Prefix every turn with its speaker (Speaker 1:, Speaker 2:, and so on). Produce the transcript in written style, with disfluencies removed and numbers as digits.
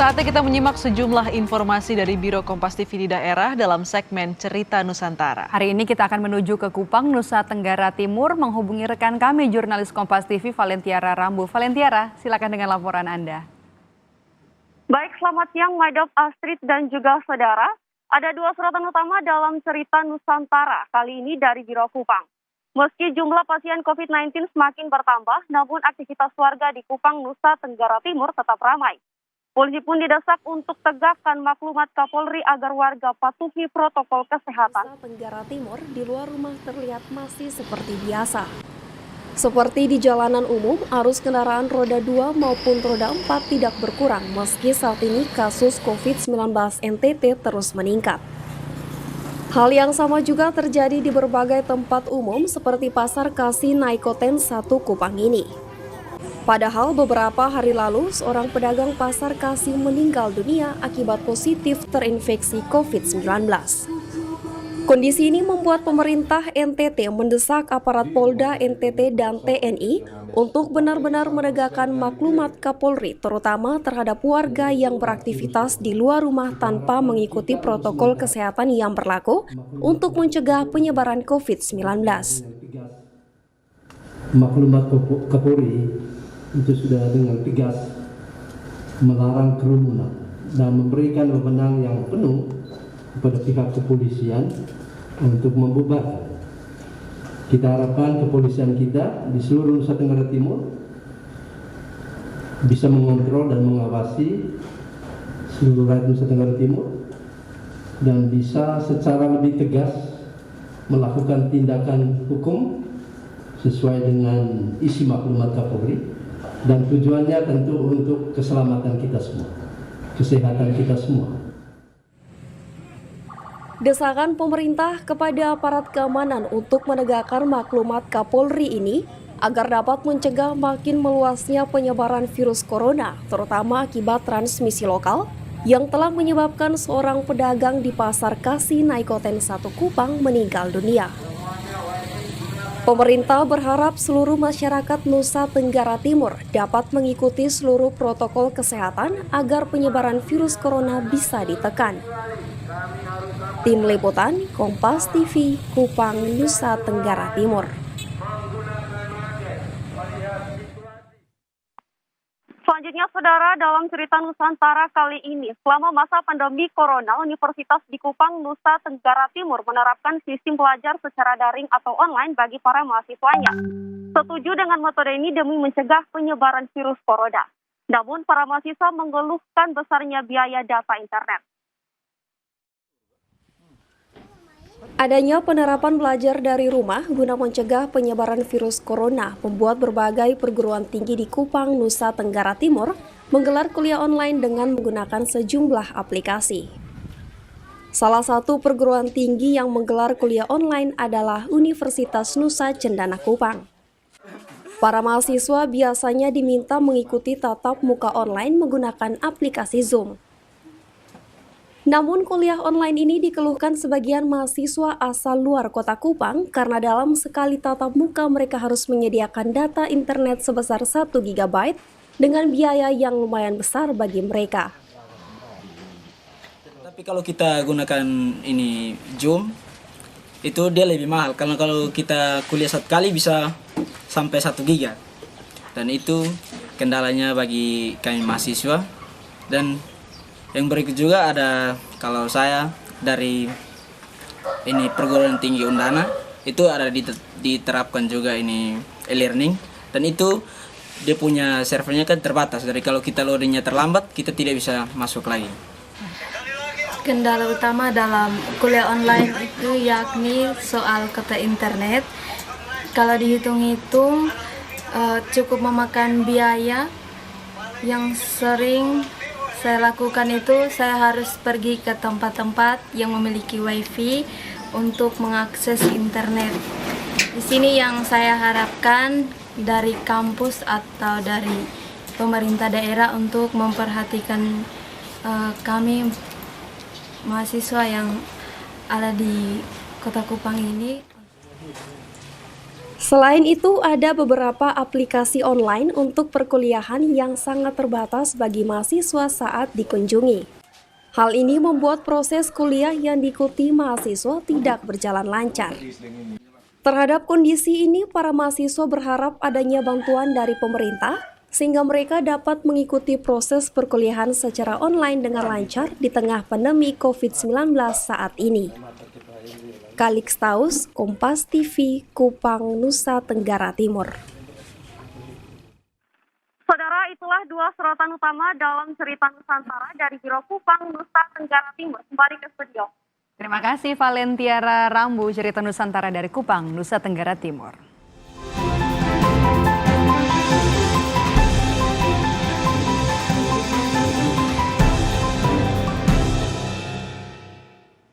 Speaker 1: Saatnya kita menyimak sejumlah informasi dari Biro Kompas TV di daerah dalam segmen Cerita Nusantara.
Speaker 2: Hari ini kita akan menuju ke Kupang, Nusa Tenggara Timur, menghubungi rekan kami, jurnalis Kompas TV Valentiara Rambu. Valentiara, silakan dengan laporan Anda.
Speaker 3: Baik, selamat siang Maidop, Astrid dan juga saudara. Ada dua sorotan utama dalam Cerita Nusantara, kali ini dari Biro Kupang. Meski jumlah pasien COVID-19 semakin bertambah, namun aktivitas warga di Kupang, Nusa Tenggara Timur tetap ramai. Polisi pun didesak untuk tegakkan maklumat Kapolri agar warga patuhi protokol kesehatan.
Speaker 4: Nusa Tenggara Timur di luar rumah terlihat masih seperti biasa. Seperti di jalanan umum, arus kendaraan roda 2 maupun roda 4 tidak berkurang meski saat ini kasus COVID-19 NTT terus meningkat. Hal yang sama juga terjadi di berbagai tempat umum seperti Pasar Kasih Naikoten 1 Kupang ini. Padahal beberapa hari lalu, seorang pedagang Pasar Kasih meninggal dunia akibat positif terinfeksi COVID-19. Kondisi ini membuat pemerintah NTT mendesak aparat Polda NTT dan TNI untuk benar-benar menegakkan maklumat Kapolri, terutama terhadap warga yang beraktivitas di luar rumah tanpa mengikuti protokol kesehatan yang berlaku untuk mencegah penyebaran COVID-19.
Speaker 5: Maklumat Kapolri itu sudah dengan tegas melarang kerumunan dan memberikan wewenang yang penuh kepada pihak kepolisian untuk membubarkan. Kita harapkan kepolisian kita di seluruh Nusa Tenggara Timur bisa mengontrol dan mengawasi seluruh rakyat Nusa Tenggara Timur dan bisa secara lebih tegas melakukan tindakan hukum sesuai dengan isi maklumat Kapolri. Dan tujuannya tentu untuk keselamatan kita semua, kesehatan kita semua.
Speaker 4: Desakan pemerintah kepada aparat keamanan untuk menegakkan maklumat Kapolri ini agar dapat mencegah makin meluasnya penyebaran virus corona, terutama akibat transmisi lokal yang telah menyebabkan seorang pedagang di Pasar Kasih Naikoten 1 Kupang meninggal dunia. Pemerintah berharap seluruh masyarakat Nusa Tenggara Timur dapat mengikuti seluruh protokol kesehatan agar penyebaran virus corona bisa ditekan. Tim Liputan Kompas TV, Kupang, Nusa Tenggara Timur.
Speaker 3: Selanjutnya, saudara, dalam Cerita Nusantara kali ini, selama masa pandemi Corona, Universitas di Kupang, Nusa Tenggara Timur menerapkan sistem belajar secara daring atau online bagi para mahasiswanya. Setuju dengan metode ini demi mencegah penyebaran virus corona. Namun, para mahasiswa mengeluhkan besarnya biaya data internet.
Speaker 4: Adanya penerapan belajar dari rumah guna mencegah penyebaran virus corona membuat berbagai perguruan tinggi di Kupang, Nusa Tenggara Timur menggelar kuliah online dengan menggunakan sejumlah aplikasi. Salah satu perguruan tinggi yang menggelar kuliah online adalah Universitas Nusa Cendana Kupang. Para mahasiswa biasanya diminta mengikuti tatap muka online menggunakan aplikasi Zoom. Namun kuliah online ini dikeluhkan sebagian mahasiswa asal luar kota Kupang karena dalam sekali tatap muka mereka harus menyediakan data internet sebesar 1 GB dengan biaya yang lumayan besar bagi mereka.
Speaker 6: Tapi kalau kita gunakan ini Zoom, itu dia lebih mahal karena kalau kita kuliah satu kali bisa sampai 1 GB. Dan itu kendalanya bagi kami mahasiswa. Dan yang berikut juga ada kalau saya dari ini perguruan tinggi Undana itu ada diterapkan juga ini e-learning dan itu dia punya servernya kan terbatas, jadi kalau kita loadingnya terlambat kita tidak bisa masuk lagi.
Speaker 7: Kendala utama dalam kuliah online itu yakni soal kota internet. Kalau dihitung-hitung cukup memakan biaya yang sering saya lakukan itu saya harus pergi ke tempat-tempat yang memiliki wifi untuk mengakses internet. Di sini yang saya harapkan dari kampus atau dari pemerintah daerah untuk memperhatikan kami mahasiswa yang ada di Kota Kupang ini.
Speaker 4: Selain itu, ada beberapa aplikasi online untuk perkuliahan yang sangat terbatas bagi mahasiswa saat dikunjungi. Hal ini membuat proses kuliah yang diikuti mahasiswa tidak berjalan lancar. Terhadap kondisi ini, para mahasiswa berharap adanya bantuan dari pemerintah sehingga mereka dapat mengikuti proses perkuliahan secara online dengan lancar di tengah pandemi COVID-19 saat ini. Kalixtaus, Kompas TV, Kupang, Nusa Tenggara Timur.
Speaker 3: Saudara, itulah dua sorotan utama dalam cerita Nusantara dari Biro Kupang, Nusa Tenggara Timur. Kembali ke studio.
Speaker 2: Terima kasih Valentiara Rambu, cerita Nusantara dari Kupang, Nusa Tenggara Timur.